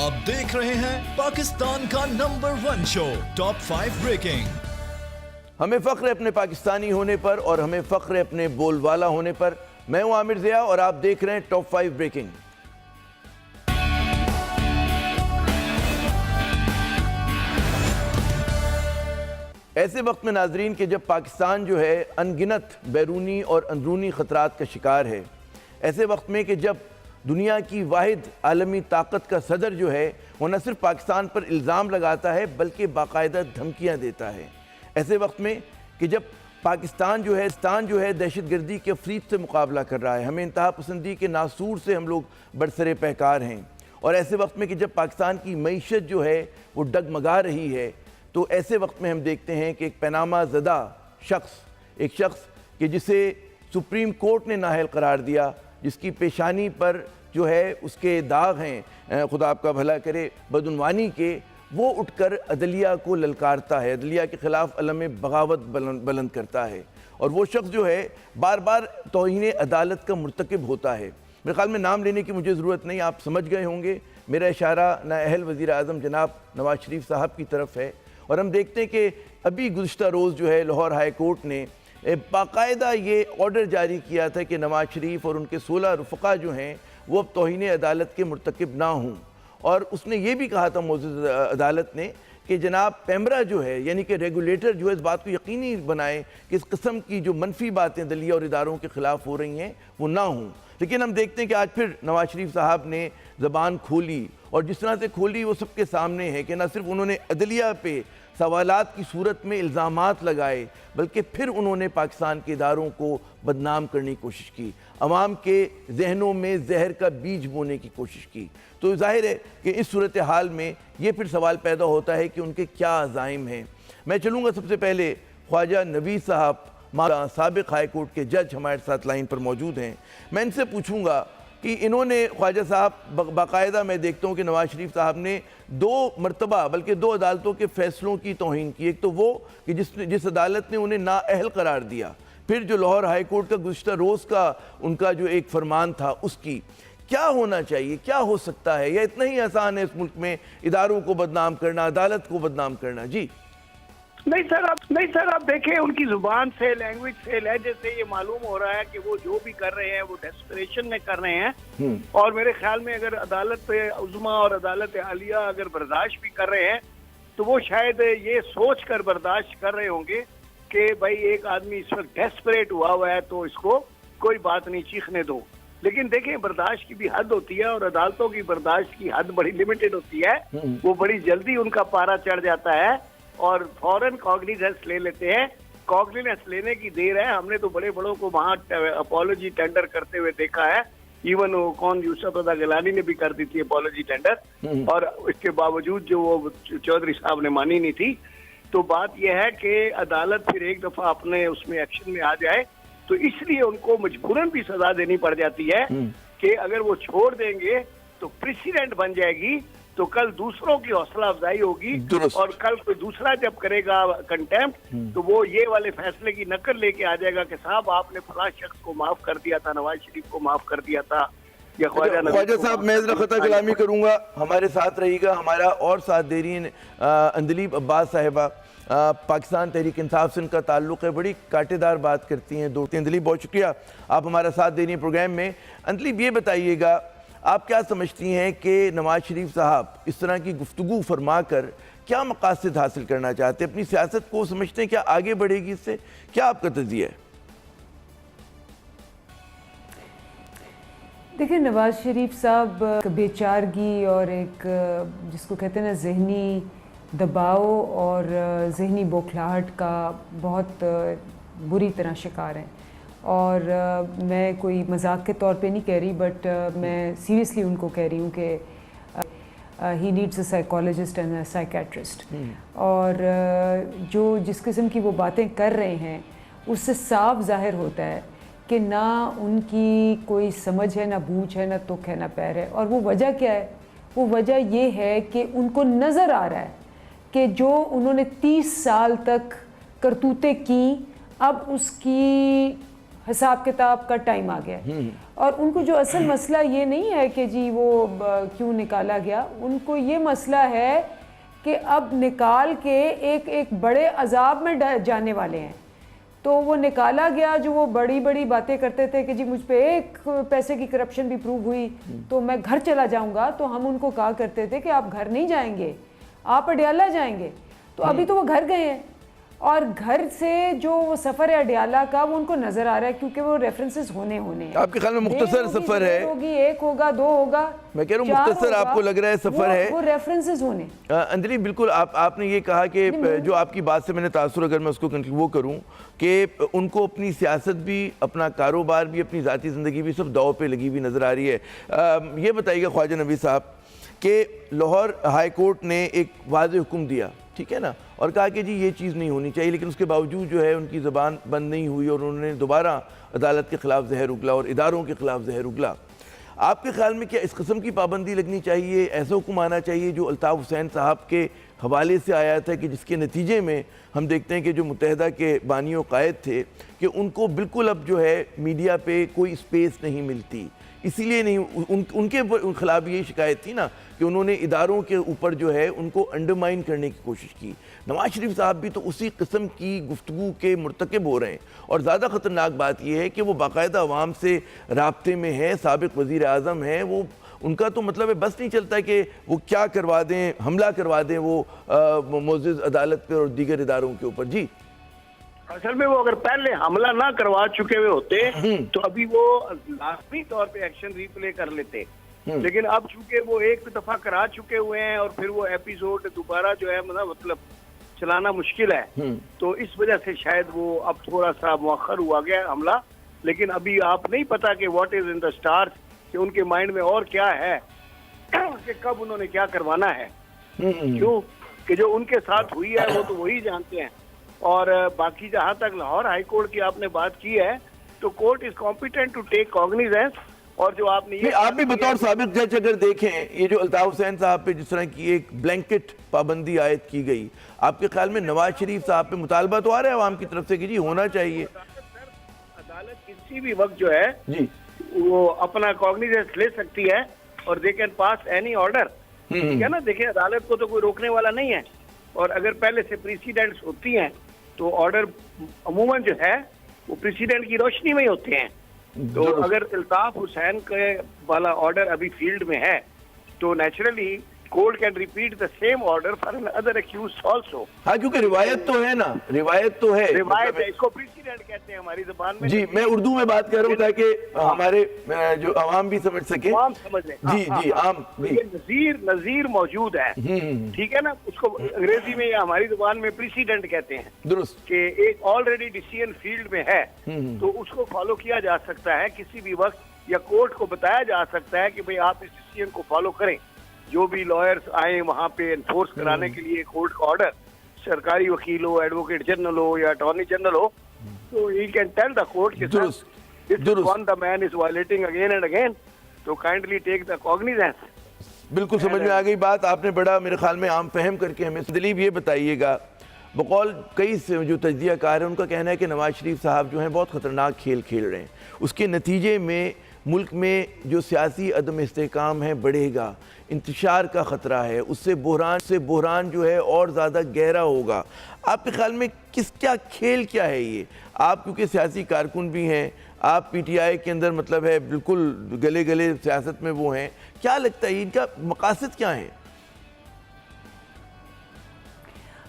आप देख रहे हैं पाकिस्तान का नंबर 1 शो टॉप 5 ब्रेकिंग। हमें फ़ख्र है अपने पाकिस्तानी होने पर और हमें फ़ख्र है अपने बोलवाला होने पर। मैं हूं आमिर ज़िया और आप देख रहे हैं टॉप 5 ब्रेकिंग। ऐसे वक्त में नाजरीन के जब पाकिस्तान जो है अनगिनत बैरूनी और अंदरूनी ख़तरात का शिकार है, ऐसे वक्त में कि जब दुनिया की वाहिद आलमी ताकत का सदर जो है वो न सिर्फ पाकिस्तान पर इल्ज़ाम लगाता है बल्कि बाकायदा धमकियाँ देता है, ऐसे वक्त में कि जब पाकिस्तान जो है दहशत गर्दी के अफरीत से मुकाबला कर रहा है, हमें इंतहा पसंदी के नासूर से हम लोग बरसरे पहकार हैं, और ऐसे वक्त में कि जब पाकिस्तान की मईशत जो है वो डगमगा रही है, तो ऐसे वक्त में हम देखते हैं कि एक पनामा ज़दा एक शख्स कि जिसे सुप्रीम कोर्ट ने नाअहल करार दिया, जिसकी पेशानी पर जो है उसके दाग हैं, खुदा आपका भला करे, बदउनवानी के, वो उठकर अदलिया को ललकारता है, अदलिया के ख़िलाफ़ अलम बगावत बुलंद करता है, और वो शख्स जो है बार बार तौहीन अदालत का मुर्तकिब होता है। मेरे ख्याल में नाम लेने की मुझे ज़रूरत नहीं, आप समझ गए होंगे। मेरा इशारा नाअहल वज़ीर आज़म जनाब नवाज शरीफ साहब की तरफ है, और हम देखते हैं कि अभी गुज़श्ता रोज़ जो है लाहौर हाई कोर्ट ने बाकायदा ये ऑर्डर जारी किया था कि नवाज शरीफ और उनके 16 रुफ़क़ा जो हैं वो अब तौहीन अदालत के मुर्तकिब ना हों, और उसने ये भी कहा था मौजूद अदालत ने कि जनाब पैमरा जो है यानी कि रेगुलेटर जो है इस बात को यकीनी बनाए कि इस किस्म की जो मनफी बातें दलिया और इदारों के ख़िलाफ़ हो रही हैं वो ना हों। लेकिन हम देखते हैं कि आज फिर नवाज शरीफ साहब ने ज़बान खोली, और जिस तरह से खोली वो सबके सामने है कि न सिर्फ उन्होंने अदलिया पे सवालात की सूरत में इल्ज़ामात लगाए, बल्कि फिर उन्होंने पाकिस्तान के इदारों को बदनाम करने की कोशिश की, अवाम के जहनों में जहर का बीज बोने की कोशिश की। तो जाहिर है कि इस सूरत हाल में ये फिर सवाल पैदा होता है कि उनके क्या अज़ाइम हैं। मैं चलूँगा सबसे पहले ख्वाजा नवीद साहब, साबिक़ हाई कोर्ट के जज हमारे साथ लाइन पर मौजूद हैं। मैं इनसे पूछूँगा कि इन्होंने, ख्वाजा साहब बाकायदा मैं देखता हूँ कि नवाज शरीफ साहब ने 2 मरतबा बल्कि 2 अदालतों के फ़ैसलों की तौहीन की। एक तो वो कि जिस अदालत ने उन्हें नाअहल करार दिया, फिर जो लाहौर हाई कोर्ट का गुज़श्ता रोज़ का उनका जो एक फरमान था उसकी। क्या होना चाहिए, क्या हो सकता है, या इतना ही आसान है इस मुल्क में इदारों को बदनाम करना, अदालत को बदनाम करना? जी नहीं सर, आप देखें उनकी जुबान से, लैंग्वेज से, लहजे से ये मालूम हो रहा है कि वो जो भी कर रहे हैं वो डेस्परेशन में कर रहे हैं। और मेरे ख्याल में अगर अदालत उज़्मा और अदालत आलिया अगर बर्दाश्त भी कर रहे हैं तो वो शायद ये सोच कर बर्दाश्त कर रहे होंगे कि भाई एक आदमी इस वक्त डेस्परेट हुआ है तो इसको कोई बात नहीं, चीखने दो। लेकिन देखें बर्दाश्त की भी हद होती है, और अदालतों की बर्दाश्त की हद बड़ी लिमिटेड होती है। वो बड़ी जल्दी उनका पारा चढ़ जाता है और फौरन कॉग्निजेंस ले लेते हैं। कॉग्निजेंस लेने की देर है। हमने तो बड़े बड़ों को वहाँ अपॉलॉजी टेंडर करते हुए देखा है, इवन वो कौन यूसुफ रज़ा गिलानी ने भी कर दी थी अपॉलॉजी टेंडर, और इसके बावजूद जो वो चौधरी साहब ने मानी नहीं थी। तो बात यह है कि अदालत फिर एक दफा अपने उसमें एक्शन में आ जाए तो इसलिए उनको मजबूरन भी सजा देनी पड़ जाती है कि अगर वो छोड़ देंगे तो प्रेसिडेंट बन जाएगी, तो कल दूसरों की हौसला अफजाई होगी, और कल कोई दूसरा जब करेगा कंटेम्प्ट तो वो ये वाले फैसले की नकल लेके आ जाएगा कि साहब आपने फलां शख्स को माफ कर दिया था, नवाज शरीफ को माफ कर दिया था, या ख्वाजा साहब मैं जरा खता कलामी करूंगा, हमारे साथ रहिएगा। हमारा और साथ दे रही अंदलीब अब्बास साहिबा, पाकिस्तान तहरीक इंसाफ से इनका ताल्लुक़ है, बड़ी कांटेदार बात करती हैं। दो अंदलीब बहुत शुक्रिया आप हमारा साथ दे रही हैं प्रोग्राम में। अंदलीब ये बताइएगा, आप क्या समझती हैं कि नवाज शरीफ साहब इस तरह की गुफ्तगू फरमा कर क्या मकासद हासिल करना चाहते हैं? अपनी सियासत को समझते हैं क्या आगे बढ़ेगी इससे? क्या आपका तज़िया है? देखिए, नवाज शरीफ साहब बेचारगी और एक जिसको कहते हैं ना जहनी दबाव और जहनी बौखलाहट का बहुत बुरी तरह शिकार हैं, और मैं कोई मजाक के तौर पे नहीं कह रही, बट मैं सीरियसली उनको कह रही हूँ कि he needs a psychologist and a psychiatrist. और जो जिस किस्म की वो बातें कर रहे हैं उससे साफ जाहिर होता है कि ना उनकी कोई समझ है, ना बूझ है, ना तुक है, ना पैर है। और वो वजह क्या है? वो वजह ये है कि उनको नज़र आ रहा है कि जो उन्होंने 30 साल तक करतूतें की, अब उसकी हिसाब किताब का टाइम आ गया है। और उनको जो असल मसला ये नहीं है कि जी वो क्यों निकाला गया, उनको ये मसला है कि अब निकाल के एक एक बड़े अजाब में जाने वाले हैं। तो वो निकाला गया, जो वो बड़ी बड़ी बातें करते थे कि जी मुझ पे एक पैसे की करप्शन भी प्रूव हुई तो मैं घर चला जाऊंगा, तो हम उनको कहा करते थे कि आप घर नहीं जाएंगे, आप अडयाला जाएंगे। तो अभी तो वो घर गए हैं और घर से जो वो सफ़र है अडयाला का वो उनको नज़र आ रहा है, क्योंकि वो रेफरेंसेस होने हैं। आपके ख्याल में मुख्तसर सफ़र है? होगी, एक होगा, दो होगा, मैं कह रहा हूँ मुख्तसर आपको लग रहा है सफ़र है, वो रेफरेंसेस होने। अंजलि बिल्कुल आपने ये कहा कि जो आपकी बात से मैंने तासुर, अगर मैं उसको वो करूँ कि उनको अपनी सियासत भी, अपना कारोबार भी, अपनी ज़ाती ज़िंदगी भी सब दाव पे लगी हुई नज़र आ रही है। ये बताइएगा ख्वाजा नबी साहब कि लाहौर हाई कोर्ट ने एक वाज़ेह हुक्म दिया, ठीक है ना, और कहा कि जी ये चीज़ नहीं होनी चाहिए, लेकिन उसके बावजूद जो है उनकी ज़बान बंद नहीं हुई और उन्होंने दोबारा अदालत के ख़िलाफ़ जहर उगला और इदारों के ख़िलाफ़ जहर उगला। आपके ख्याल में क्या इस किस्म की पाबंदी लगनी चाहिए, ऐसा हुक्म आना चाहिए जो अल्ताफ़ हुसैन साहब के हवाले से आया था, कि जिसके नतीजे में हम देखते हैं कि जो मुत्तहिदा के बानी और कायद थे कि उनको बिल्कुल अब जो है मीडिया पे कोई स्पेस नहीं मिलती, इसीलिए नहीं उनके खिलाफ ये शिकायत थी ना कि उन्होंने इदारों के ऊपर जो है उनको अंडरमाइन करने की कोशिश की। नवाज शरीफ साहब भी तो उसी किस्म की गुफ्तगू के मुर्तकब हो रहे हैं, और ज़्यादा ख़तरनाक बात यह है कि वो बाकायदा अवाम से राब्ते में है, साबिक़ वज़ीर आज़म है, वो उनका तो मतलब है बस नहीं चलता कि वो क्या करवा दें, हमला करवा दें वो मोअज़्ज़ज़ अदालत पर और दीगर इदारों के ऊपर। जी असल में वो अगर पहले हमला ना करवा चुके हुए होते तो अभी वो लाजमी तौर पे एक्शन रिप्ले कर लेते, लेकिन अब चूंकि वो एक दफा करा चुके हुए हैं और फिर वो एपिसोड दोबारा जो है मतलब चलाना मुश्किल है, तो इस वजह से शायद वो अब थोड़ा सा मुअख्खर हुआ गया हमला। लेकिन अभी आप नहीं पता कि what is in the stars, कि उनके माइंड में और क्या है कि कब उन्होंने क्या करवाना है, क्यों कि जो उनके साथ हुई है वो तो वही जानते हैं। और बाकी जहां तक लाहौर हाई कोर्ट की आपने बात की है, तो court is competent to take cognizance. और जो आपने ये आप भी बतौर साबिक जज अगर देखें, ये जो अल्ताफ हुसैन साहब पे जिस तरह की एक ब्लैंकेट पाबंदी आयद की गई, आपके ख्याल में नवाज शरीफ साहब पे मुतालबा तो आ रहा है आवाम की तरफ से कि जी होना चाहिए? अदालत किसी भी वक्त जो है जी वो अपना कॉग्निजेंस ले सकती है और they can pass any order, ठीक है ना। देखिए अदालत को तो कोई रोकने वाला नहीं है, और अगर पहले से प्रेसिडेंट्स होती हैं तो ऑर्डर अमूमन जो है वो प्रेसिडेंट की रोशनी में ही होते हैं। तो अगर अल्ताफ हुसैन के वाला ऑर्डर अभी फील्ड में है तो naturally court can repeat the same order for other accused also. हाँ, क्योंकि रिवायत तो है ना, रिवायत तो है, रिवायत है, इसको प्रेसिडेंट कहते हैं हमारी जुबान में। जी मैं उर्दू में बात कर रहा हूँ ताकि हमारे जो आवाम भी समझ सके, आवाम समझ लें। जी जी आम नजीर मौजूद है, ठीक है ना, उसको अंग्रेजी में या हमारी जुबान में प्रेसिडेंट कहते हैं। दुरुस्त कि एक ऑलरेडी डिसीजन फील्ड में है तो उसको फॉलो किया जा सकता है किसी भी वक्त, या कोर्ट को बताया जा सकता है कि भाई आप इस डिसीजन को फॉलो करें। जो भी लॉयर्स आए वहां पे एनफोर्स कराने के लिए कोर्ट का ऑर्डर, सरकारी वकील हो, एडवोकेट जनरल हो या अटॉर्नी जनरल हो, तो he can tell the court कि when the man is violating again and again, तो काइंडली टेक द कॉग्निजेंस। बिल्कुल समझ में आ गई बात, आपने बड़ा मेरे ख्याल में आम फहम करके हमें। दिलीप ये बताइएगा, बकौल कई जो तजज़ियाकार हैं उनका कहना है कि नवाज शरीफ साहब जो हैं बहुत ख़तरनाक खेल खेल रहे हैं, उसके नतीजे में मुल्क में जो सियासी अदम इस्तेहकाम है बढ़ेगा, इंतशार का ख़तरा है, उससे बहरान जो है और ज़्यादा गहरा होगा। आपके ख्याल में क्या खेल क्या है ये? आप क्योंकि सियासी कारकुन भी हैं, आप पीटीआई के अंदर मतलब है बिल्कुल गले गले सियासत में वो हैं, क्या लगता है इनका मकासद क्या है?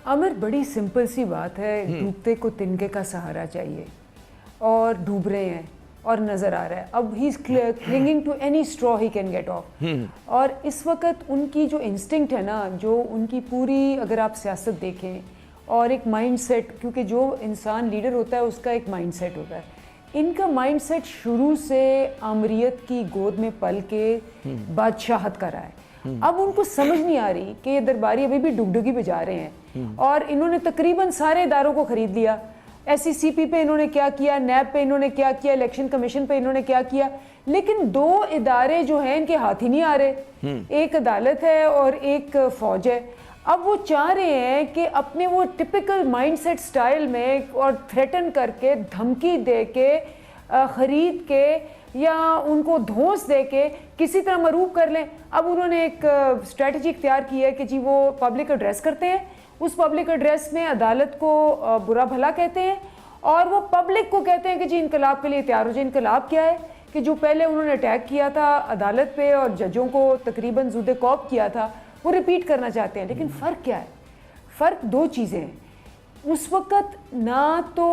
अमर, बड़ी सिंपल सी बात है, डूबते को तिनके का सहारा चाहिए, और डूब रहे हैं और नज़र आ रहा है। अब he is clinging to any straw he can get off. और इस वक्त उनकी जो इंस्टिंक्ट है ना, जो उनकी पूरी, अगर आप सियासत देखें और एक माइंडसेट, क्योंकि जो इंसान लीडर होता है उसका एक माइंडसेट होता है, इनका माइंडसेट शुरू से आमरीत की गोद में पल के बादशाहत का रहा है। अब उनको समझ नहीं आ रही कि ये दरबारी अभी भी डुगडुगी बजा रहे हैं, और इन्होंने तकरीबन सारे इदारों को खरीद लिया। SECP पे इन्होंने क्या किया, NAB पे इन्होंने क्या किया, इलेक्शन कमीशन पे इन्होंने क्या किया, लेकिन दो इदारे जो हैं इनके हाथ ही नहीं आ रहे, एक अदालत है और एक फौज है। अब वो चाह रहे हैं कि अपने वो टिपिकल माइंडसेट स्टाइल में और थ्रेटन करके, धमकी दे के ख़रीद के या उनको धौंस दे के किसी तरह मरूब कर लें। अब उन्होंने एक स्ट्रेटजी इख्तियार की है कि जी वो पब्लिक एड्रेस करते हैं, उस पब्लिक एड्रेस में अदालत को बुरा भला कहते हैं और वो पब्लिक को कहते हैं कि जी इनकलाब के लिए तैयार हो जाए। इनकलाब क्या है कि जो पहले उन्होंने अटैक किया था अदालत पे और जजों को तकरीबन ज़ुदे कौब किया था वो रिपीट करना चाहते हैं। लेकिन फ़र्क क्या है? फ़र्क दो चीज़ें हैं। उस वक़्त ना तो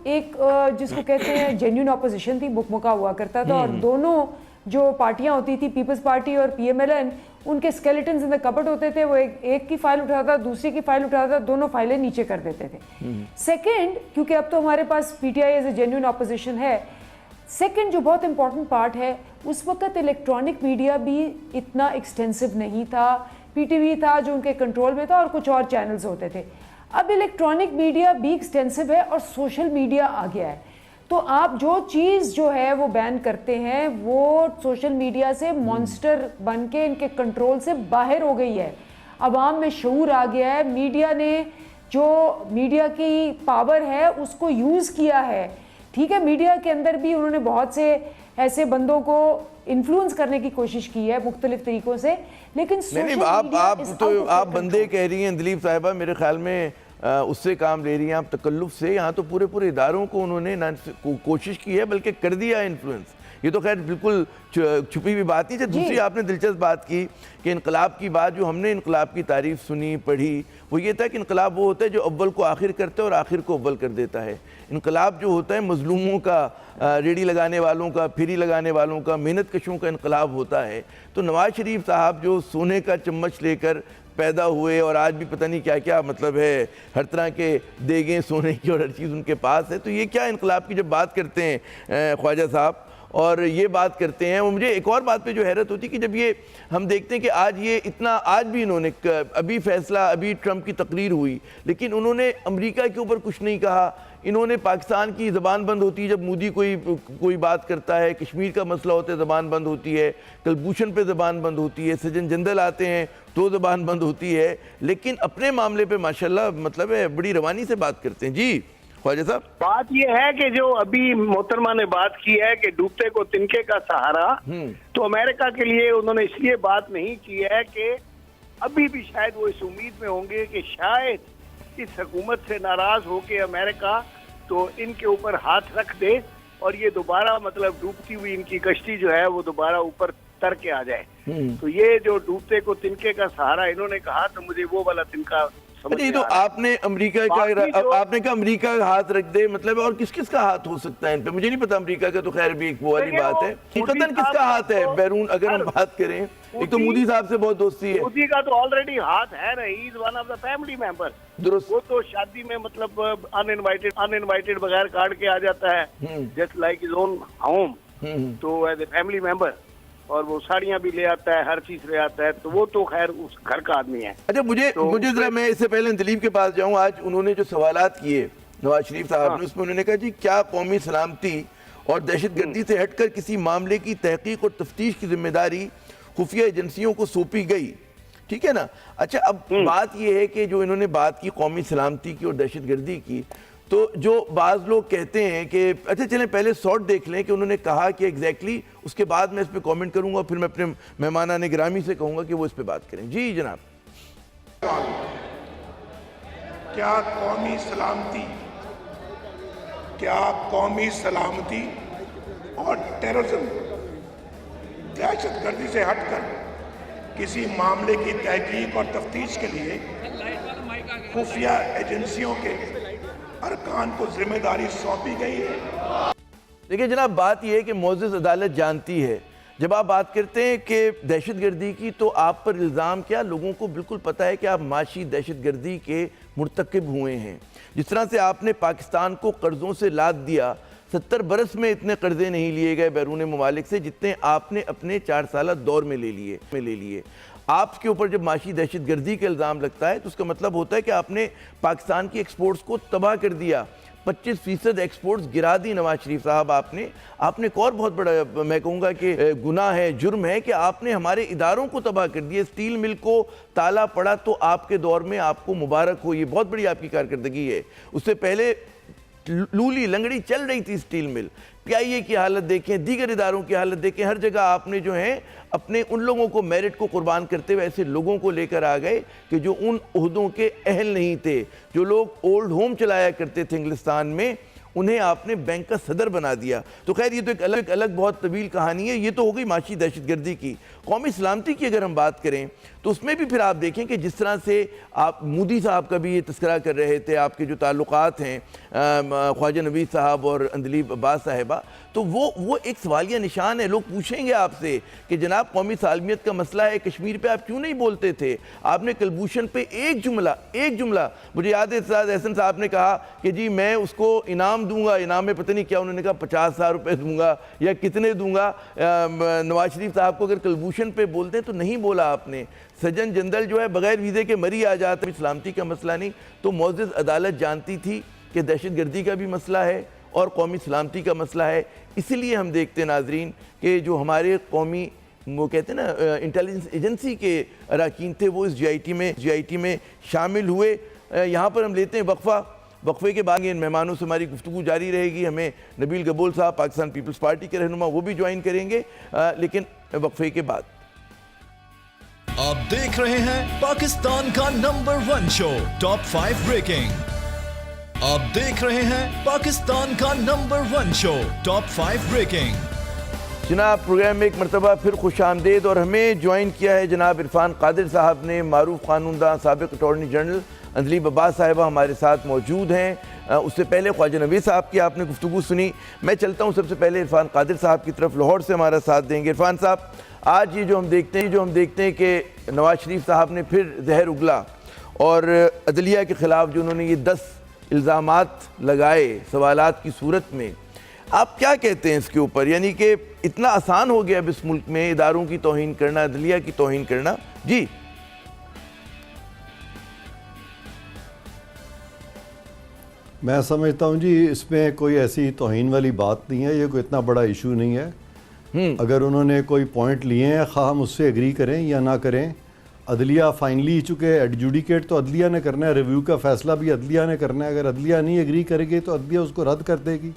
एक जिसको कहते हैं जेन्युइन अपोजिशन थी, मुकमुका हुआ करता था, और दोनों जो पार्टियां होती थी पीपल्स पार्टी और PMLN, उनके स्केलेटन्स इन द कबर्ड होते थे। वो एक की फाइल उठाता, दूसरी की फाइल उठाता, दोनों फाइलें नीचे कर देते थे। सेकंड, क्योंकि अब तो हमारे पास PTI as a genuine opposition है। सेकंड जो बहुत इंपॉर्टेंट पार्ट है, उस वक्त इलेक्ट्रॉनिक मीडिया भी इतना एक्सटेंसिव नहीं था। PTV था जो उनके कंट्रोल में था और कुछ और चैनल्स होते थे। अब इलेक्ट्रॉनिक मीडिया भी एक्सटेंसिव है और सोशल मीडिया आ गया है। तो आप जो चीज़ जो है वो बैन करते हैं वो सोशल मीडिया से मॉन्स्टर बन के इनके कंट्रोल से बाहर हो गई है। अवाम में शऊर आ गया है। मीडिया ने जो मीडिया की पावर है उसको यूज़ किया है। ठीक है, मीडिया के अंदर भी उन्होंने बहुत से ऐसे बंदों को इन्फ्लुएंस करने की कोशिश की है मुख्तलिफ तरीकों से, लेकिन नहीं, आप बंदे कह रही हैं दिलीप साहिबा, मेरे ख्याल में उससे काम ले रही हैं आप तकल्लुफ से। यहाँ तो पूरे इदारों को उन्होंने ना कोशिश की है बल्कि कर दिया इन्फ्लुएंस। ये तो खैर बिल्कुल छुपी हुई बात नहीं है। दूसरी आपने दिलचस्प बात की कि इनकलाब की बात, जो हमने इनकलाब की तारीफ सुनी पढ़ी वो ये था कि इनकलाब वो होता है जो अव्वल को आखिर करता है और आखिर को अव्वल कर देता है। इनकलाब जो होता है मजलूमों का, रेडी लगाने वालों का, फेरी लगाने वालों का, मेहनत कशों का इनकलाब होता है। तो नवाज शरीफ साहब जो सोने का चम्मच लेकर पैदा हुए और आज भी पता नहीं क्या क्या मतलब है, हर तरह के देगें सोने की और हर चीज़ उनके पास है, तो ये क्या इनकलाब की जब बात करते हैं ख्वाजा साहब और ये बात करते हैं, वो मुझे एक और बात पे जो हैरत होती है कि जब ये हम देखते हैं कि आज ये इतना, आज भी इन्होंने अभी फैसला, अभी ट्रंप की तकरीर हुई लेकिन उन्होंने अमेरिका के ऊपर कुछ नहीं कहा। इन्होंने पाकिस्तान की ज़बान बंद होती है जब मोदी कोई बात करता है, कश्मीर का मसला होता है ज़बान बंद होती है, कलभूषण पे ज़बान बंद होती है, सज्जन जंदल आते हैं तो ज़बान बंद होती है, लेकिन अपने मामले पे माशाल्लाह मतलब है बड़ी रवानी से बात करते हैं। जी ख्वाजा साहब, बात यह है कि जो अभी मोहतरमा ने बात की है कि डूबते को तिनके का सहारा, तो अमेरिका के लिए उन्होंने इसलिए बात नहीं की है कि अभी भी शायद वो इस उम्मीद में होंगे कि शायद इस हुकूमत से नाराज होके अमेरिका तो इनके ऊपर हाथ रख दे और ये दोबारा मतलब डूबती हुई इनकी कश्ती जो है वो दोबारा ऊपर तर के आ जाए। तो ये जो डूबते को तिनके का सहारा इन्होंने कहा, तो मुझे वो वाला तिनका नहीं, तो आपने अमेरिका का, आपने कहा अमेरिका का हाथ रख दे, मतलब और किस किस का हाथ हो सकता है इन पे? मुझे नहीं पता। अमेरिका का तो खैर भी एक वो वाली बात है, हकीकतन किसका हाथ है बैरून अगर हम बात करें? एक तो मोदी साहब से बहुत दोस्ती है। मोदी का तो ऑलरेडी हाथ है ना, he is one of the family member. दुरुस्त, वो तो शादी में मतलब अनइनवाइटेड बगैर कार्ड के आ जाता है, just like his own home, तो एज ए फैमिली मेंबर, और वो साड़ियाँ भी ले आता है, हर चीज ले आता है, तो वो तो खैर उस घर का आदमी है। अच्छा, मुझे जरा, मैं इससे पहले दिलीप के पास जाऊँ, आज उन्होंने जो सवालात किए नवाज शरीफ साहब ने, उसमें उन्होंने कहा जी क्या कौमी सलामती और दहशतगर्दी से हटकर किसी मामले की तहकीक और तफ्तीश की जिम्मेदारी खुफिया एजेंसियों को सौंपी गई, ठीक है ना? अच्छा, अब बात यह है कि जो इन्होंने बात की कौमी सलामती की और दहशतगर्दी की, तो जो बाज़ लोग कहते हैं कि अच्छा चलें पहले शॉर्ट देख लें कि उन्होंने कहा कि एग्जैक्टली, उसके बाद मैं इस पर कमेंट करूंगा, फिर मैं अपने मेहमानान गिरामी से कहूंगा कि वो इस पर बात करें। जी जनाब। क्या कौमी सलामती और टेररिज्म, दहशतगर्दी से हटकर किसी मामले की तहकीक और तफ्तीश के लिए खुफिया एजेंसियों के अरकान को जिम्मेदारी सौंपी गई है? देखिए जनाब, बात यह है कि मोअज़्ज़ज़ अदालत जानती है, जब आप बात करते हैं कि दहशतगर्दी की, तो आप पर इल्ज़ाम क्या, लोगों को बिल्कुल पता है कि आप माशी दहशतगर्दी के मुर्तकिब हुए हैं। जिस तरह से आपने पाकिस्तान को कर्ज़ों से लाद दिया, 70 बरस में इतने कर्जे नहीं लिए गए बैरून ममालिक से जितने आपने अपने 4 साल दौर में ले लिए। आपके ऊपर जब माशी दहशतगर्दी का इल्ज़ाम लगता है तो उसका मतलब होता है कि आपने पाकिस्तान की एक्सपोर्ट्स को तबाह कर दिया, 25% एक्सपोर्ट्स गिरा दी नवाज शरीफ साहब। आपने एक और बहुत बड़ा, मैं कहूँगा कि गुनाह है, जुर्म है कि आपने हमारे इदारों को तबाह कर दिया। स्टील मिल को ताला पड़ा तो आपके दौर में आपको मुबारक हो, ये बहुत बड़ी आपकी कारकर्दगी है। उससे पहले लूली लंगड़ी चल रही थी स्टील मिल, PIA की हालत देखें, दीगर इदारों की हालत देखें, हर जगह आपने जो है अपने उन लोगों को मेरिट को कुर्बान करते हुए ऐसे लोगों को लेकर आ गए कि जो उन ओहदों के अहल नहीं थे। जो लोग ओल्ड होम चलाया करते थे इंग्लिस्तान में, उन्हें आपने बैंक का सदर बना दिया। तो खैर ये तो एक अलग बहुत तवील कहानी है। ये तो हो गई माशी दहशतगर्दी की। कौमी सलामती की अगर हम बात करें तो उसमें भी फिर आप देखें कि जिस तरह से आप मोदी साहब का भी ये तस्करा कर रहे थे, आपके जो ताल्लुकात हैं ख्वाजा नवीद साहब और अंदलीब अब्बास साहिबा, तो वो एक सवालिया निशान है। लोग पूछेंगे आपसे कि जनाब कौमी सालमियत का मसला है कश्मीर पे, आप क्यों नहीं बोलते थे? आपने कलभूषण पे एक जुमला मुझे याद है उस्ताद एहसन साहब ने कहा कि जी मैं उसको इनाम दूंगा, इनाम में पता नहीं क्या उन्होंने कहा 50,000 रुपये दूंगा या कितने दूंगा। नवाज शरीफ साहब को अगर कलभूषण पे बोलते हैं तो नहीं बोला आपने। सज्जन जंदल जो है बगैर वीज़े के मरी आ जाता, सलामती का मसला नहीं। तो मौजूद अदालत जानती थी कि दहशतगर्दी का भी मसला है और कौमी सलामती का मसला है। इसीलिए हम देखते हैं नाजरीन कि जो हमारे कौमी वो कहते हैं ना इंटेलिजेंस एजेंसी के अरकान थे वो इस GIT में शामिल हुए। यहाँ पर हम लेते हैं वक्फे के बाद इन मेहमानों से हमारी गुफ्तगू जारी रहेगी। हमें नबील गबोल साहब पाकिस्तान पीपल्स पार्टी के रहनुमा वो भी ज्वाइन करेंगे, लेकिन वक्फे के बाद। आप देख रहे हैं पाकिस्तान का नंबर 1 शो टॉप 5 ब्रेकिंग। आप देख रहे हैं पाकिस्तान का नंबर 1 शो टॉप 5 ब्रेकिंग। जनाब प्रोग्राम में एक मरतबा फिर खुश आमदेद, और हमें ज्वाइन किया है जनाब इरफान कादिर साहब ने। मारूफ कानूनदा साबिक अटॉर्नी जनरल अंदलीब अब्बास साहिबा हमारे साथ मौजूद हैं। उससे पहले ख्वाजा नवीद साहब की आपने गुफ्तगू सुनी। मैं चलता हूँ सबसे पहले इरफान कादिर साहब की तरफ, लाहौर से हमारा साथ देंगे। इरफान साहब, आज ये जो हम देखते हैं कि नवाज शरीफ साहब ने फिर जहर उगला और अदलिया के ख़िलाफ़ जो उन्होंने ये 10 इल्ज़ामात लगाए सवालात की सूरत में, आप क्या कहते हैं इसके ऊपर? यानी कि इतना आसान हो गया अब इस मुल्क में इदारों की तौहीन करना, अदलिया की तौहीन करना। जी मैं समझता हूँ जी इसमें कोई ऐसी तौहीन वाली बात नहीं है, ये कोई इतना बड़ा इशू नहीं है। अगर उन्होंने कोई पॉइंट लिए हैं, खा हम उससे एग्री करें या ना करें, अदलिया फाइनली चुके एडजुडिकेट तो अदलिया ने करना है, रिव्यू का फ़ैसला भी अदलिया ने करना है। अगर अदलिया नहीं एग्री करेगी तो अदलिया उसको रद्द कर देगी।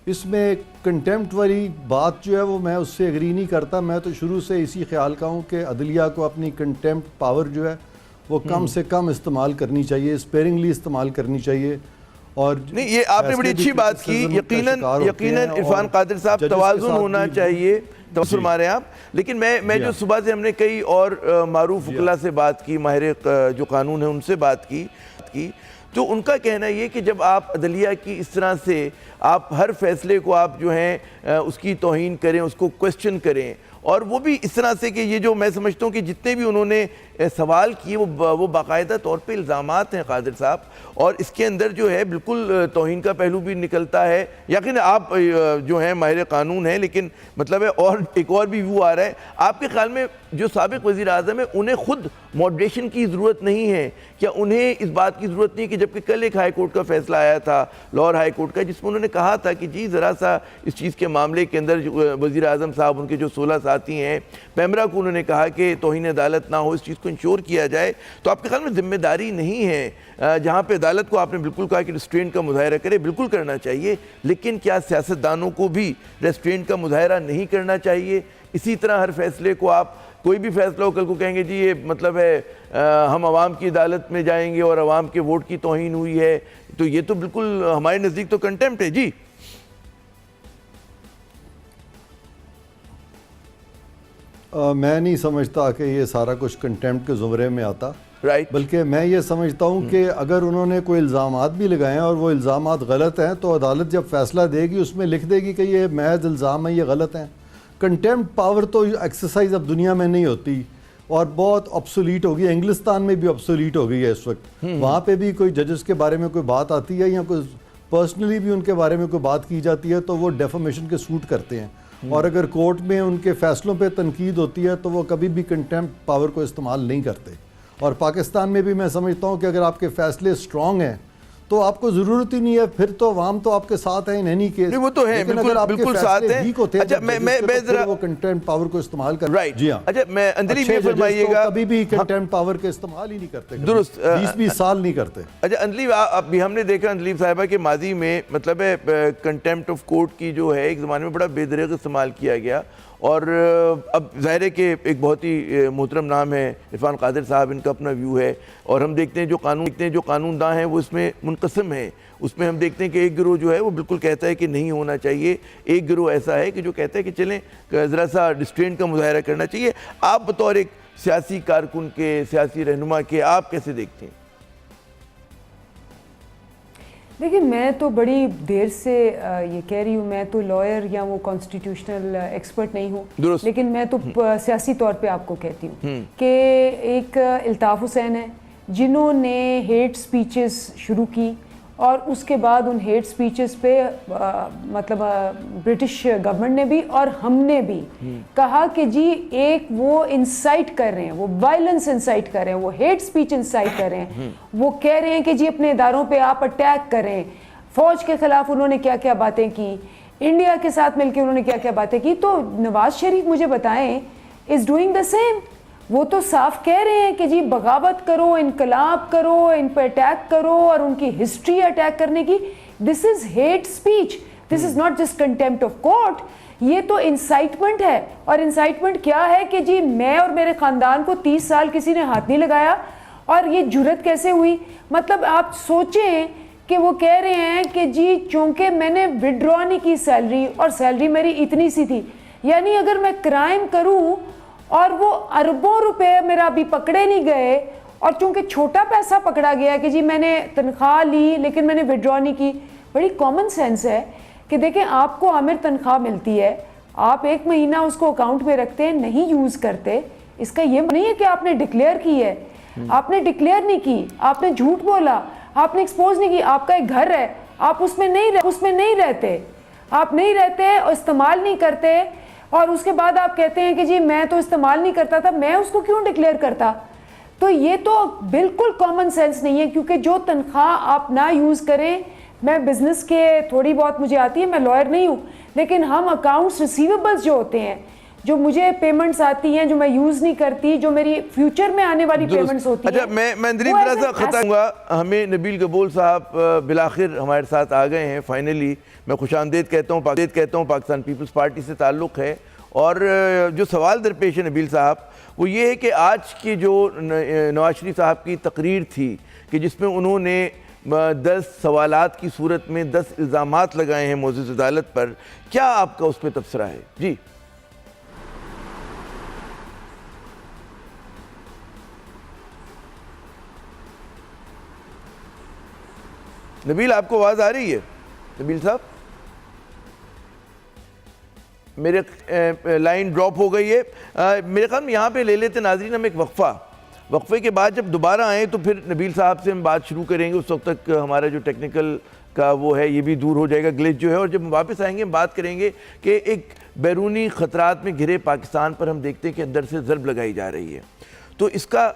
इसमें कंटेम्प्ट वाली बात जो है वो मैं उससे एग्री नहीं करता। मैं तो शुरू से इसी ख्याल का हूँ कि अदलिया को अपनी कंटेम्प्ट पावर जो है वो कम से कम इस्तेमाल करनी चाहिए, स्पेयरिंगली इस्तेमाल करनी चाहिए। और नहीं, ये आपने बड़ी अच्छी बात की। यकीनन इरफान कादिर साहब, तवाज़ुन होना चाहिए, तवज्जुह मारे आप। लेकिन मैं जो सुबह से हमने कई और मारूफ वकला से बात की, माहिर जो कानून है उनसे बात की, तो उनका कहना ये कि जब आप अदलिया की इस तरह से आप हर फैसले को आप जो हैं उसकी तौहीन करें, उसको क्वेश्चन करें, और वो भी इस तरह से कि ये जो मैं समझता हूँ कि जितने भी उन्होंने सवाल किए वो बाकायदा तौर पे इल्ज़ामात हैं कादिर साहब, और इसके अंदर जो है बिल्कुल तौहीन का पहलू भी निकलता है। यकीन आप जो हैं माहिर कानून हैं, लेकिन मतलब है और एक और भी व्यू आ रहा है। आपके ख्याल में जो साबिक वज़ीर आज़म है उन्हें खुद मॉडरेशन की ज़रूरत नहीं है क्या? उन्हें इस बात की ज़रूरत नहीं कि जबकि कल एक हाई कोर्ट का फैसला आया था, लाहौर हाई कोर्ट का, जिसमें उन्होंने कहा था कि जी ज़रा सा इस चीज़ के मामले के अंदर वज़ीर आज़म साहब, उनके जो 16 साथी हैं, पैमरा को उन्होंने कहा कि तौहीन अदालत ना हो, इस चीज़ को इंश्योर किया जाए। तो आपके ख्याल में जिम्मेदारी नहीं है जहाँ पे अदालत को आपने बिल्कुल कहा कि रेस्ट्रेंट का मुजाहरा करे, बिल्कुल करना चाहिए, लेकिन क्या सियासतदानों को भी रेस्ट्रेंट का मुजाहरा नहीं करना चाहिए? इसी तरह हर फैसले को आप, कोई भी फैसला हो, कल को कहेंगे जी ये मतलब है हम अवाम की अदालत में जाएंगे और अवाम के वोट की तौहीन हुई है, तो ये तो बिल्कुल हमारे नज़दीक तो कंटेम्प्ट है। जी मैं नहीं समझता कि ये सारा कुछ कंटेम्प्ट के ज़ुमरे में आता, राइट। बल्कि मैं ये समझता हूँ कि अगर उन्होंने कोई इल्ज़ामात भी लगाए हैं और वो इल्ज़ामात गलत हैं तो अदालत जब फैसला देगी उसमें लिख देगी कि ये महज इल्ज़ाम है, ये गलत हैं। कंटेम्प्ट पावर तो एक्सरसाइज अब दुनिया में नहीं होती और बहुत ऑब्सोलीट हो गई है। इंग्लिस्तान में भी ऑब्सोलीट हो गई है इस वक्त। वहाँ पे भी कोई जजेस के बारे में कोई बात आती है या कोई पर्सनली भी उनके बारे में कोई बात की जाती है तो वो डेफामेशन के सूट करते हैं, और अगर कोर्ट में उनके फैसलों पे तनकीद होती है तो वो कभी भी कंटेम्प्ट पावर को इस्तेमाल नहीं करते। और पाकिस्तान में भी मैं समझता हूँ कि अगर आपके फैसले स्ट्रॉन्ग हैं तो आपको जरूरत ही नहीं है, फिर तो अवाम तो आपके साथ है इन एनी केस। वो तो है, बिल्कुल साथ है। अच्छा मैं जरा वो कंटेम्प्ट पावर को इस्तेमाल कर, राइट जी हाँ। अच्छा मैं अंजलि ये फरमाइएगा, कभी भी कंटेम्प्ट पावर के इस्तेमाल ही नहीं करते, दुरुस्त 20-20 साल नहीं करते। अच्छा अंजलि अभी हमने देखा अंजलि साहिबा के माजी में मतलब है कंटेम्प्ट ऑफ कोर्ट की जो है एक ज़माने में बड़ा बेदरग इस्तेमाल किया गया, और अब ज़ाहिर है कि एक बहुत ही मोहतरम नाम है इरफान कादिर साहब, इनका अपना व्यू है, और हम देखते हैं जो कानूनदां हैं वो इसमें मुनक़सिम है। उसमें हम देखते हैं कि एक गिरोह जो है वो बिल्कुल कहता है कि नहीं होना चाहिए, एक गिरोह ऐसा है कि जो कहता है कि चलें ज़रा सा डिस्ट्रेंट का मुजाहरा करना चाहिए। आप बतौर एक सियासी कारकुन के, सियासी रहनुमा के, आप कैसे देखते हैं? देखिए मैं तो बड़ी देर से ये कह रही हूँ, मैं तो लॉयर या वो कॉन्स्टिट्यूशनल एक्सपर्ट नहीं हूँ, लेकिन मैं तो सियासी तौर पे आपको कहती हूँ कि एक इल्ताफ़ हुसैन है जिन्होंने हेट स्पीचेस शुरू की, और उसके बाद उन हेट स्पीचेस पे मतलब ब्रिटिश गवर्नमेंट ने भी और हमने भी कहा कि जी एक वो इंसाइट कर रहे हैं, वो वायलेंस इंसाइट कर रहे हैं, वो हेट स्पीच इंसाइट कर रहे हैं, वो कह रहे हैं कि जी अपने इदारों पे आप अटैक करें। फौज के खिलाफ उन्होंने क्या क्या बातें की, इंडिया के साथ मिलकर उन्होंने क्या क्या बातें की। तो नवाज शरीफ मुझे बताएं इज डूइंग द सेम। वो तो साफ कह रहे हैं कि जी बगावत करो, इनकलाब करो, इन पर अटैक करो, और उनकी हिस्ट्री अटैक करने की। This is hate speech, this is not just contempt of court, ये तो इंसाइटमेंट है। और इंसाइटमेंट क्या है कि जी मैं और मेरे खानदान को 30 साल किसी ने हाथ नहीं लगाया, और ये जुर्रत कैसे हुई। मतलब आप सोचें कि वो कह रहे हैं कि जी चूंकि मैंने विड्रॉ नहीं की सैलरी, और सैलरी मेरी इतनी सी थी, यानी अगर मैं क्राइम करूं और वो अरबों रुपए मेरा अभी पकड़े नहीं गए, और चूंकि छोटा पैसा पकड़ा गया कि जी मैंने तनख्वाह ली लेकिन मैंने विड्रॉ नहीं की। बड़ी कॉमन सेंस है कि देखें आपको आमिर तनख्वाह मिलती है, आप 1 महीना उसको अकाउंट में रखते हैं, नहीं यूज़ करते, इसका ये नहीं है कि आपने डिक्लेयर की है। आपने डिक्लेयर नहीं की, आपने झूठ बोला, आपने एक्सपोज नहीं की। आपका एक घर है, आप उसमें नहीं रहते, आप नहीं रहते और इस्तेमाल नहीं करते, और उसके बाद आप कहते हैं कि जी मैं तो इस्तेमाल नहीं करता था, मैं उसको क्यों डिक्लेयर करता। तो ये तो बिल्कुल कॉमन सेंस नहीं है, क्योंकि जो तनख्वाह आप ना यूज़ करें, मैं बिज़नेस के थोड़ी बहुत मुझे आती है, मैं लॉयर नहीं हूँ, लेकिन हम अकाउंट्स रिसीवेबल्स जो होते हैं, जो मुझे पेमेंट्स आती हैं जो मैं यूज़ नहीं करती, जो मेरी फ्यूचर में आने वाली पेमेंट्स होती हैं। अच्छा मैं जरा सा खताऊंगा, हमें नबील गबूल साहब बिलाखिर हमारे साथ आ गए हैं फाइनली। मैं खुशामदीद कहता हूँ पाकिस्तान पीपल्स पार्टी से ताल्लुक़ है, और जो सवाल दरपेश है नबील साहब वो ये है कि आज की जो नवाज शरीफ साहब की तकरीर थी कि जिसमें उन्होंने 10 सवालात की सूरत में 10 इल्ज़ामात लगाए हैं मोअज़्ज़िज़ अदालत पर, क्या आपका उस पर तबसरा है? जी नबील, आपको आवाज़ आ रही है? नबील साहब मेरे लाइन ड्रॉप हो गई है। मेरे ख्याल में यहाँ पे ले लेते नाज़रीन हम एक वक्फ़े के बाद जब दोबारा आएँ तो फिर नबील साहब से हम बात शुरू करेंगे। उस वक्त तक हमारा जो टेक्निकल का वो है ये भी दूर हो जाएगा, ग्लिच जो है, और जब हम वापस आएंगे हम बात करेंगे कि एक बैरूनी ख़तरात में घिरे पाकिस्तान पर हम देखते हैं कि अंदर से ज़रब लगाई जा रही है, तो इसका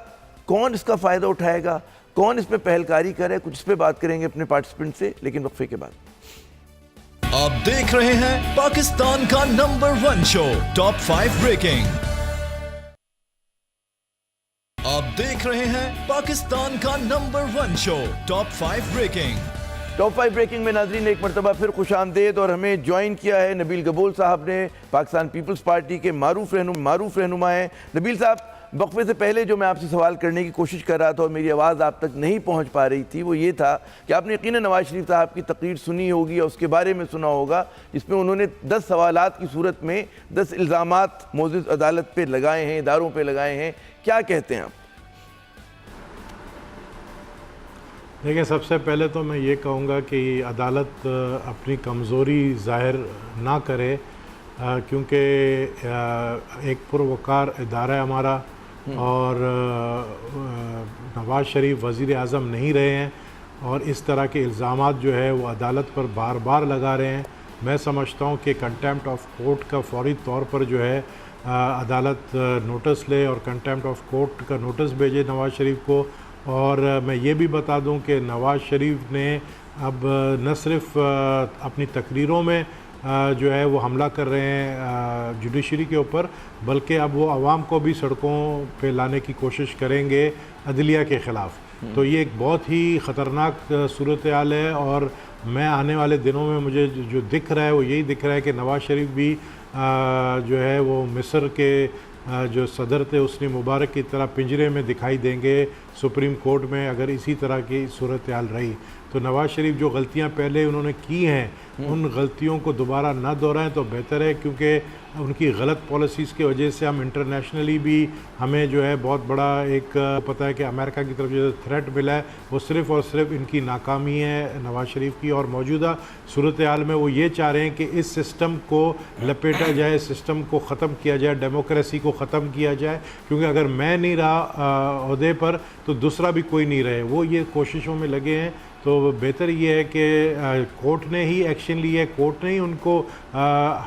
कौन इसका फ़ायदा उठाएगा, कौन इसमें पहलकारी करे, कुछ इस पर बात करेंगे अपने पार्टिसिपेंट से, लेकिन वक्फे के बाद। आप देख रहे हैं पाकिस्तान का नंबर 1 शो टॉप 5 ब्रेकिंग। आप देख रहे हैं पाकिस्तान का number 1 show top 5 breaking. Top 5 breaking में नाज़रीन एक मरतबा फिर खुशामदेद, और हमें ज्वाइन किया है नबील गबूल साहब ने, पाकिस्तान पीपल्स पार्टी के मारूफ रहनुमा हैं। नबील साहब, वक्फे से पहले जो मैं आपसे सवाल करने की कोशिश कर रहा था और मेरी आवाज़ आप तक नहीं पहुंच पा रही थी वो ये था कि आपने यकीनन नवाज शरीफ साहब की तकरीर सुनी होगी और उसके बारे में सुना होगा, जिसमें उन्होंने 10 सवालात की सूरत में 10 इल्ज़ामात मोअज़्ज़िज़ अदालत पे लगाए हैं, इदारों पे लगाए हैं। क्या कहते हैं आप? देखिए, सबसे पहले तो मैं ये कहूँगा कि अदालत अपनी कमज़ोरी ज़ाहिर ना करे, क्योंकि एक पुरवकार इदारा है हमारा, और नवाज़ शरीफ वज़ीर आज़म नहीं रहे हैं, और इस तरह के इल्ज़ामात जो है वो अदालत पर बार बार लगा रहे हैं। मैं समझता हूँ कि कंटेम्प्ट ऑफ कोर्ट का फौरी तौर पर जो है अदालत नोटिस ले और कंटेम्प्ट ऑफ कोर्ट का नोटिस भेजे नवाज़ शरीफ को, और मैं ये भी बता दूं कि नवाज़ शरीफ ने अब न सिर्फ अपनी तकरीरों में जो है वो हमला कर रहे हैं जुडिशरी के ऊपर, बल्कि अब वो आवाम को भी सड़कों पे लाने की कोशिश करेंगे अदलिया के ख़िलाफ़। तो ये एक बहुत ही ख़तरनाक सूरत हाल है और मैं आने वाले दिनों में मुझे जो दिख रहा है वो यही दिख रहा है कि नवाज़ शरीफ भी जो है वो मिस्र के जो सदर थे उसने मुबारक की तरह पिंजरे में दिखाई देंगे सुप्रीम कोर्ट में, अगर इसी तरह की सूरत हाल रही। तो नवाज़ शरीफ जो गलतियां पहले उन्होंने की हैं उन गलतियों को दोबारा ना दोहराएं तो बेहतर है, क्योंकि उनकी गलत पॉलिसीज़ की वजह से हम इंटरनेशनली भी हमें जो है बहुत बड़ा एक पता है कि अमेरिका की तरफ जो थ्रेट मिला है वो सिर्फ़ और सिर्फ इनकी नाकामी है नवाज़ शरीफ की। और मौजूदा सूरत हाल में वो ये चाह रहे हैं कि इस सिस्टम को लपेटा जाए, सिस्टम को ख़त्म किया जाए, डेमोक्रेसी को ख़त्म किया जाए, क्योंकि अगर मैं नहीं रहा ओहदे पर तो दूसरा भी कोई नहीं रहे। वो ये कोशिशों में लगे हैं। तो बेहतर ये है कि कोर्ट ने ही एक्शन लिया है, कोर्ट ने ही उनको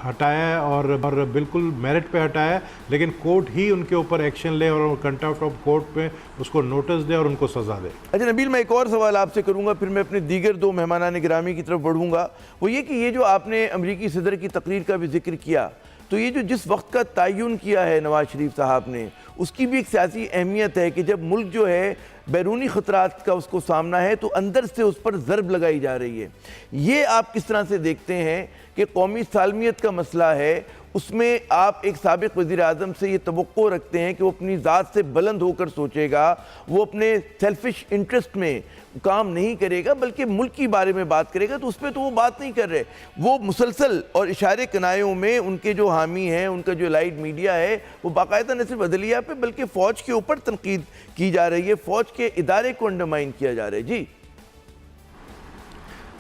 हटाया और बिल्कुल मेरिट पे हटाया, लेकिन कोर्ट ही उनके ऊपर एक्शन ले और कंटेम्प्ट ऑफ कोर्ट पे उसको नोटिस दे और उनको सज़ा दे। अच्छा नबील, मैं एक और सवाल आपसे करूंगा, फिर मैं अपने दीगर दो मेहमानान गिरामी की तरफ बढ़ूंगा। वो ये कि ये जो आपने अमरीकी सदर की तकरीर का भी जिक्र किया, तो ये जो जिस वक्त का तयन किया है नवाज़ शरीफ साहब ने, उसकी भी एक सियासी अहमियत है कि जब मुल्क जो है बैरूनी ख़तरात का उसको सामना है तो अंदर से उस पर ज़रब लगाई जा रही है। ये आप किस तरह से देखते हैं कि कौमी सालमियत का मसला है, उसमें आप एक साबिक़ वज़ीर आज़म से ये तवक्को रखते हैं कि वो अपनी ज़ात से बुलंद होकर सोचेगा, वो अपने सेल्फिश इंटरेस्ट में काम नहीं करेगा बल्कि मुल्क के बारे में बात करेगा, तो उस पर तो वो बात नहीं कर रहे। वो मुसलसल और इशारे कनायों में उनके जो हामी हैं, उनका जो लाइट मीडिया है, वो बाकायदा न सिर्फ अदलिया पे बल्कि फ़ौज के ऊपर तनकीद की जा रही है, फ़ौज के इदारे को अंडरमाइन किया जा रहा है। जी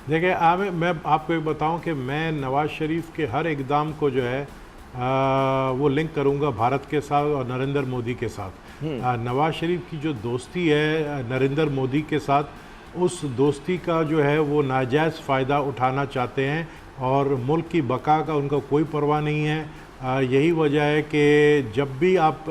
देखिए, मैं आपको एक बताऊं कि मैं नवाज़ शरीफ के हर इकदाम को जो है वो लिंक करूंगा भारत के साथ और नरेंद्र मोदी के साथ। नवाज़ शरीफ की जो दोस्ती है नरेंद्र मोदी के साथ, उस दोस्ती का जो है वो नाजायज़ फ़ायदा उठाना चाहते हैं और मुल्क की बका का उनका कोई परवाह नहीं है। यही वजह है कि जब भी आप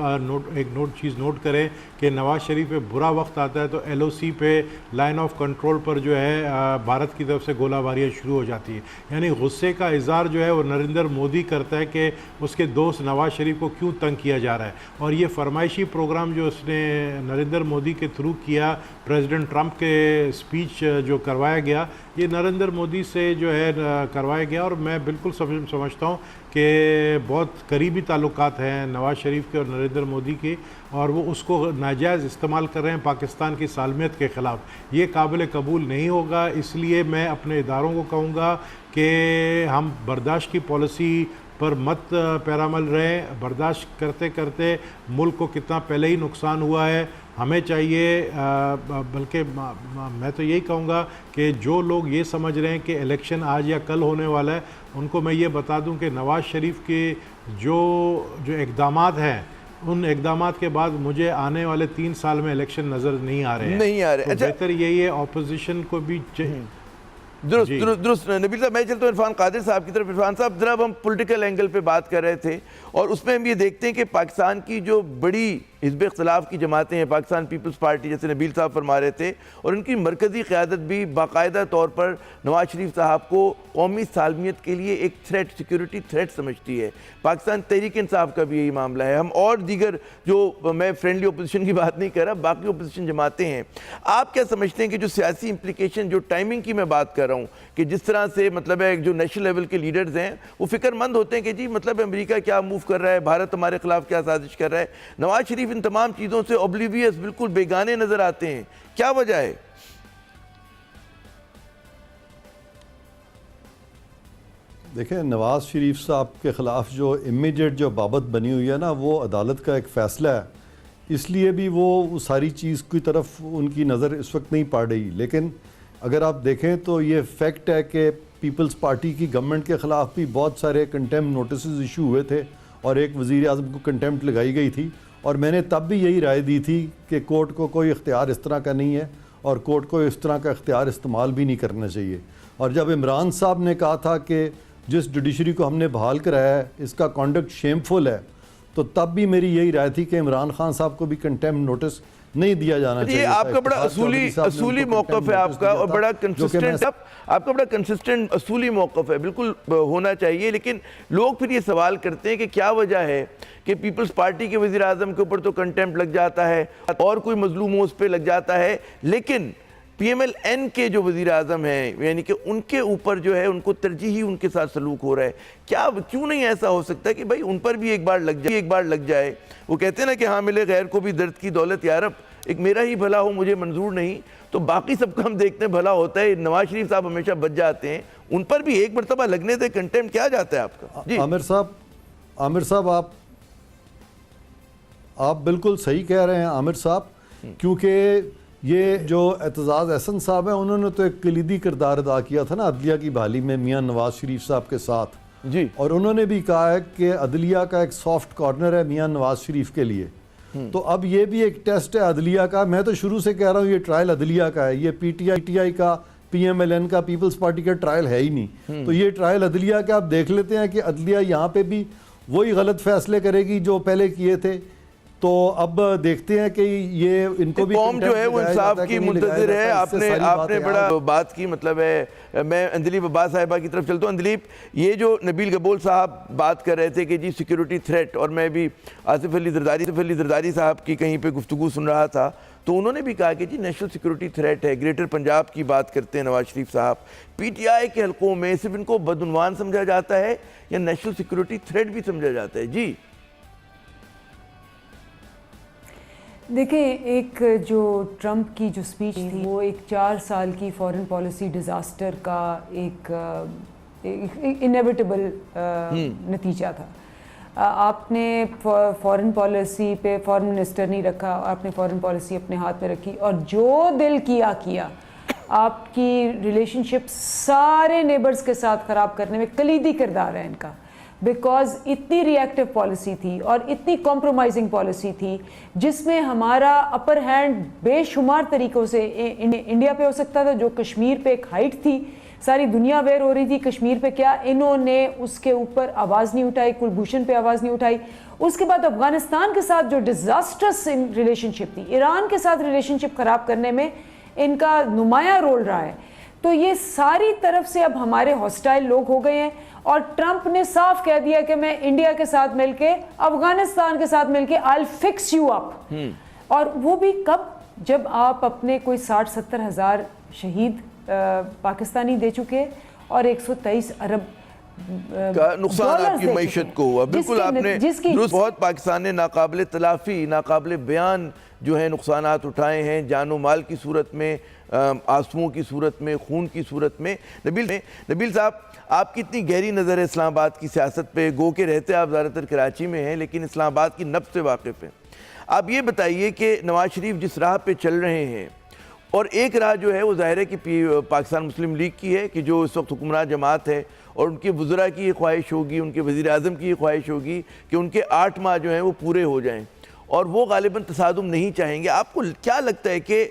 चीज़ नोट करें कि नवाज़ शरीफ पे बुरा वक्त आता है तो LOC पे लाइन ऑफ कंट्रोल पर जो है भारत की तरफ से गोलाबारियाँ शुरू हो जाती है। यानी गुस्से का इज़हार जो है वो नरेंद्र मोदी करता है कि उसके दोस्त नवाज़ शरीफ को क्यों तंग किया जा रहा है। और ये फरमाइशी प्रोग्राम जो उसने नरेंद्र मोदी के थ्रू किया, प्रेसिडेंट ट्रंप के स्पीच जो करवाया गया, ये नरेंद्र मोदी से जो है करवाया गया। और मैं बिल्कुल समझता हूँ कि बहुत करीबी ताल्लुकात हैं नवाज़ शरीफ के और नरेंद्र मोदी के, और वो उसको नाजायज़ इस्तेमाल कर रहे हैं पाकिस्तान की सालमियत के ख़िलाफ़। ये काबिल कबूल नहीं होगा। इसलिए मैं अपने इदारों को कहूँगा कि हम बर्दाश्त की पॉलिसी पर मत पैरामल रहें। बर्दाश्त करते करते मुल्क को कितना पहले ही नुकसान हुआ है। हमें चाहिए, बल्कि मैं तो यही कहूँगा कि जो लोग ये समझ रहे हैं कि इलेक्शन आज या कल होने वाला है, उनको मैं ये बता दूं कि नवाज़ शरीफ के जो इक़दामात हैं, उन इक़दामात के बाद मुझे आने वाले 3 साल में इलेक्शन नज़र नहीं आ रहे हैं। तो अच्छा, बेहतर यही है ऑपोजिशन को भी दुरुस्त नबील साहब, मैं चलता हूँ इरफान कादिर साहब की तरफ। इरफान साहब, जरा हम पॉलिटिकल एंगल पे बात कर रहे थे और उसमें हम ये देखते हैं कि पाकिस्तान की जो बड़ी हिज़्ब इख्तिलाफ़ की जमातें हैं, पाकिस्तान पीपल्स पार्टी जैसे नबील साहब फरमा रहे थे, और उनकी मरकज़ी क़यादत भी बाकायदा तौर पर नवाज़ शरीफ साहब को कौमी सालमियत के लिए एक थ्रेट, सिक्योरिटी थ्रेट समझती है। पाकिस्तान तहरीक इंसाफ का भी यही मामला है। हम और दीगर जो, मैं फ्रेंडली अपोजिशन की बात नहीं कर रहा, बाकी अपोजिशन जमातें हैं। आप क्या समझते हैं कि जो सियासी इम्प्लिकेशन, जो टाइमिंग की मैं बात कर रहा हूँ, कि जिस तरह से मतलब है जो नेशनल लेवल के लीडर्स हैं वो फ़िक्रमंद होते हैं कि जी मतलब अमेरिका क्या मूव कर रहा है, भारत हमारे खिलाफ क्या साजिश कर रहा है, नवाज़ शरीफ इन तमाम चीज़ों से ऑब्लिवियस, बिल्कुल बेगाने नज़र आते हैं, क्या वजह है? देखें, नवाज़ शरीफ साहब के ख़िलाफ़ जो इमीडिएट जो बाबत बनी हुई है ना, वो अदालत का एक फ़ैसला है, इसलिए भी वो सारी चीज़ की तरफ उनकी नज़र इस वक्त नहीं पड़ रही। लेकिन अगर आप देखें तो ये फैक्ट है कि पीपल्स पार्टी की गवर्नमेंट के ख़िलाफ़ भी बहुत सारे कंटेम्प्ट नोटिस इशू हुए थे और एक वज़ीर आज़म को कंटेम्प्ट लगाई गई थी, और मैंने तब भी यही राय दी थी कि कोर्ट को कोई इख्तियार इस तरह का नहीं है और कोर्ट को इस तरह का इख्तियार इस्तेमाल भी नहीं करना चाहिए। और जब इमरान साहब ने कहा था कि जिस जुडिशरी को हमने बहाल कराया है इसका कॉन्डक्ट शेमफुल है, तो तब भी मेरी यही राय थी कि इमरान खान साहब को भी कंटेम्प्ट नोटिस नहीं दिया जाना चाहिए। ये आपका बड़ा असूली मौक़िफ़ है आपका, और बड़ा कंसिस्टेंट, आपका बड़ा कंसिस्टेंट असूली मौक़िफ़ है, बिल्कुल होना चाहिए। लेकिन लोग फिर ये सवाल करते हैं कि क्या वजह है कि पीपल्स पार्टी के वज़ीर आज़म के ऊपर तो कंटेम्प्ट लग जाता है और कोई मजलूम हो उस पर लग जाता है, लेकिन PMLN के जो वज़ीर आज़म हैं यानी कि उनके ऊपर जो है उनको तरजीही उनके साथ सलूक हो रहा है। क्या क्यों नहीं ऐसा हो सकता कि भाई उन पर भी एक बार लग जाए। वो कहते हैं ना कि हाँ मिले गैर को भी दर्द की दौलत यारब, एक मेरा ही भला हो मुझे मंजूर नहीं, तो बाकी सबका हम देखते हैं भला होता है। नवाज शरीफ साहब हमेशा बच जाते हैं, उन पर भी एक मरतबा लगने से कंटेम्प्ट क्या जाता है आपका? जी आमिर साहब आप बिल्कुल सही कह रहे हैं आमिर साहब, क्योंकि ये जो एतजाज़ अहसन साहब हैं उन्होंने तो एक कलीदी किरदार अदा किया था ना अदलिया की बहाली में मियां नवाज शरीफ साहब के साथ जी, और उन्होंने भी कहा है कि अदलिया का एक सॉफ्ट कॉर्नर है मियां नवाज शरीफ के लिए। तो अब ये भी एक टेस्ट है अदलिया का। मैं तो शुरू से कह रहा हूँ ये ट्रायल अदलिया का है, ये PTI का, PMLN का, पीपल्स पार्टी का ट्रायल है ही नहीं। तो ये ट्रायल अदलिया का, आप देख लेते हैं कि अदलिया यहाँ पे भी वही गलत फैसले करेगी जो पहले किए थे। तो अब देखते हैं कि ये इनको भी कौम जो है वो इंसाफ की मुंतज़िर है। आपने बड़ा बात की, मतलब है मैं अंदलीप अब्बास साहिबा की तरफ चलता हूँ। अंदलीप, ये जो नबील गबोल साहब बात कर रहे थे कि जी सिक्योरिटी थ्रेट, और मैं भी आसिफ अली जरदारी साहब की कहीं पे गुफ्तगू सुन रहा था, तो उन्होंने भी कहा कि जी नेशनल सिक्योरिटी थ्रेट है। ग्रेटर पंजाब की बात करते हैं नवाज शरीफ साहब, PTI के हलकों में सिर्फ इनको बदउनवान समझा जाता है या नेशनल सिक्योरिटी थ्रेट भी समझा जाता है? जी देखिए, एक जो ट्रंप की जो स्पीच थी वो एक 4 साल की फॉरेन पॉलिसी डिज़ास्टर का एक इनएविटेबल नतीजा था। आपने फॉरेन पॉलिसी पे फॉरेन मिनिस्टर नहीं रखा, आपने फॉरेन पॉलिसी अपने हाथ में रखी और जो दिल किया। आपकी रिलेशनशिप सारे नेबर्स के साथ ख़राब करने में कलीदी किरदार है इनका, बिकॉज इतनी रिएक्टिव पॉलिसी थी और इतनी कॉम्प्रोमाइजिंग पॉलिसी थी जिसमें हमारा अपर हैंड बेशुमार तरीक़ों से इंडिया पे हो सकता था। जो कश्मीर पे एक हाइट थी, सारी दुनिया अवेयर हो रही थी कश्मीर पे, क्या इन्होंने उसके ऊपर आवाज़ नहीं उठाई, कुलभूषण पे आवाज़ नहीं उठाई। उसके बाद अफ़गानिस्तान के साथ जो डिज़ास्टर्स रिलेशनशिप थी, ईरान के साथ रिलेशनशिप ख़राब करने में इनका नुमाया रोल रहा है। तो ये सारी तरफ से अब हमारे हॉस्टाइल लोग हो गए हैं और ट्रंप ने साफ कह दिया कि मैं इंडिया के साथ मिलके, अफगानिस्तान के साथ मिलके I will fix you up. और वो भी कब? जब आप अपने कोई 60-70 हज़ार शहीद पाकिस्तानी दे चुके और 123 अरब का नुकसान आपकी मईशत को हुआ। बिल्कुल आपने बहुत पाकिस्तान ने नाकाबिले तलाफी, नाकाबिले बयान जो है नुकसानात उठाए हैं, जानो माल की सूरत में, आंसुओं की सूरत में, खून की सूरत में। नबील साहब, आपकी इतनी गहरी नज़र है इस्लामाबाद की सियासत पे, गो के रहते आप ज़्यादातर कराची में हैं लेकिन इस्लामाबाद की नब्ज़ से वाकिफ़ हैं। आप ये बताइए कि नवाज शरीफ जिस राह पे चल रहे हैं, और एक राह जो है वो ज़ाहिर है कि पाकिस्तान मुस्लिम लीग की है कि जो इस वक्त हुक्मरान जमात है, और उनके वज़रा की ये ख्वाहिश होगी, उनके वज़ीर आज़म की ये ख्वाहिश होगी कि उनके 8 माह जो हैं वो पूरे हो जाएँ, और वो गालिबन तसादुम नहीं चाहेंगे। आपको क्या लगता है कि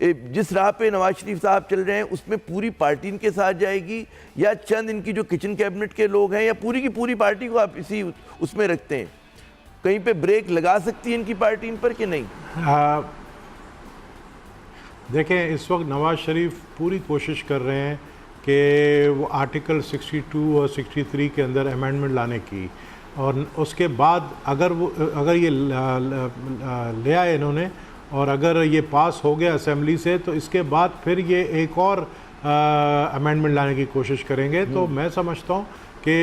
जिस राह पे नवाज शरीफ साहब चल रहे हैं उसमें पूरी पार्टी इनके साथ जाएगी, या चंद इनकी जो किचन कैबिनेट के लोग हैं, या पूरी की पूरी पार्टी को आप इसी उसमें रखते हैं? कहीं पे ब्रेक लगा सकती है इनकी पार्टी इन पर कि नहीं? देखें, इस वक्त नवाज शरीफ पूरी कोशिश कर रहे हैं कि वो आर्टिकल 62 और 63 के अंदर अमेंडमेंट लाने की, और उसके बाद अगर ये ले आए इन्होंने और अगर ये पास हो गया असेंबली से, तो इसके बाद फिर ये एक और अमेंडमेंट लाने की कोशिश करेंगे। तो मैं समझता हूँ कि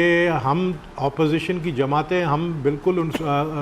हम ऑपोजिशन की जमातें हम बिल्कुल उन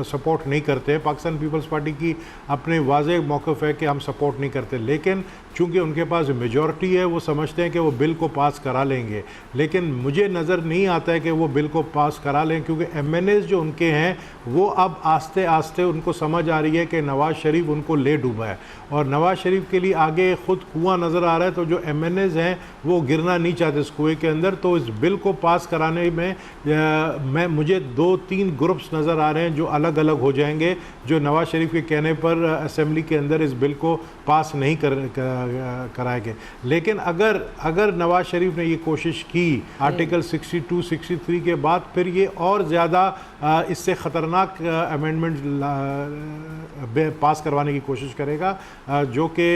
सपोर्ट नहीं करते हैं। पाकिस्तान पीपल्स पार्टी की अपने वाज़ेह मौक़िफ़ है कि हम सपोर्ट नहीं करते, लेकिन चूँकि उनके पास मेजॉरिटी है, वो समझते हैं कि वो बिल को पास करा लेंगे। लेकिन मुझे नज़र नहीं आता है कि वो बिल को पास करा लें, क्योंकि MNAs जो उनके हैं वो अब आस्ते आस्ते उनको समझ आ रही है कि नवाज़ शरीफ उनको ले डूबा है, और नवाज़ शरीफ के लिए आगे ख़ुद कुआं नज़र आ रहा है। तो जो MNAs हैं वो गिरना नहीं चाहते इस कुएँ के अंदर, तो इस बिल को पास कराने कार्रवाई में मुझे 2-3 ग्रुप्स नज़र आ रहे हैं जो अलग अलग हो जाएंगे, जो नवाज शरीफ के कहने पर असेंबली के अंदर इस बिल को पास नहीं कराएंगे। लेकिन अगर नवाज शरीफ ने ये कोशिश की आर्टिकल 62, 63 के बाद, फिर ये और ज़्यादा इससे ख़तरनाक अमेंडमेंट पास करवाने की कोशिश करेगा, जो कि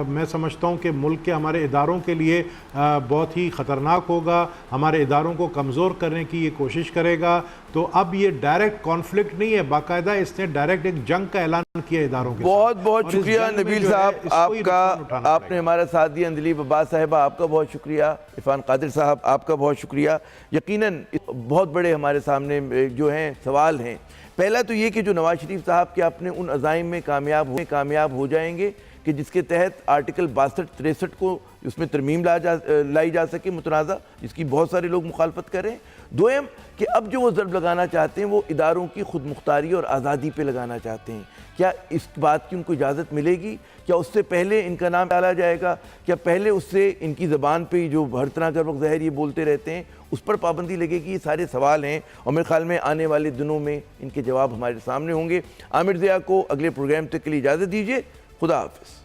मैं समझता हूँ कि मुल्क के हमारे इदारों के लिए बहुत ही ख़तरनाक होगा, हमारे इदारों को कमज़ोर करने की ये कोशिश करेगा। तो अब ये डायरेक्ट कॉन्फ्लिक्ट नहीं है, बाकायदा इसने डायरेक्ट एक जंग का ऐलान किया इदारों के बहुत साथ। बहुत और इस शुक्रिया जंग में नबील जो है, साहब इसको ही नुकसान आपका, उठाना आपने पड़ेगा। हमारा साथ दिया। अंजलीब अब्बास साहिबा आपका बहुत शुक्रिया। इरफान कादिर साहब आपका बहुत शुक्रिया। यकीनन बहुत बड़े हमारे सामने जो हैं सवाल हैं। पहला तो ये कि जो नवाज शरीफ साहब के अपने उन अज़ाइम में कामयाब हो जाएंगे कि जिसके तहत आर्टिकल 62-63 को उसमें तरमीम लाई जा सके मुतनाज़ा, जिसकी बहुत सारे लोग मुखालफत कर रहे हैं। दोयम कि अब जो वो ज़रब लगाना चाहते हैं वो इदारों की खुद मुख्तारी और आज़ादी पे लगाना चाहते हैं। क्या इस बात की उनको इजाज़त मिलेगी? क्या उससे पहले इनका नाम डाला जाएगा? क्या पहले उससे इनकी ज़बान पे जो हर तरह का वक्त ज़ाहिर ये बोलते रहते हैं उस पर पाबंदी लगेगी? ये सारे सवाल हैं और मेरे ख्याल में आने वाले दिनों में इनके जवाब हमारे सामने होंगे। आमिर ज़िया को अगले प्रोग्राम तक के लिए इजाज़त दीजिए। खुदा हाफ़िज़।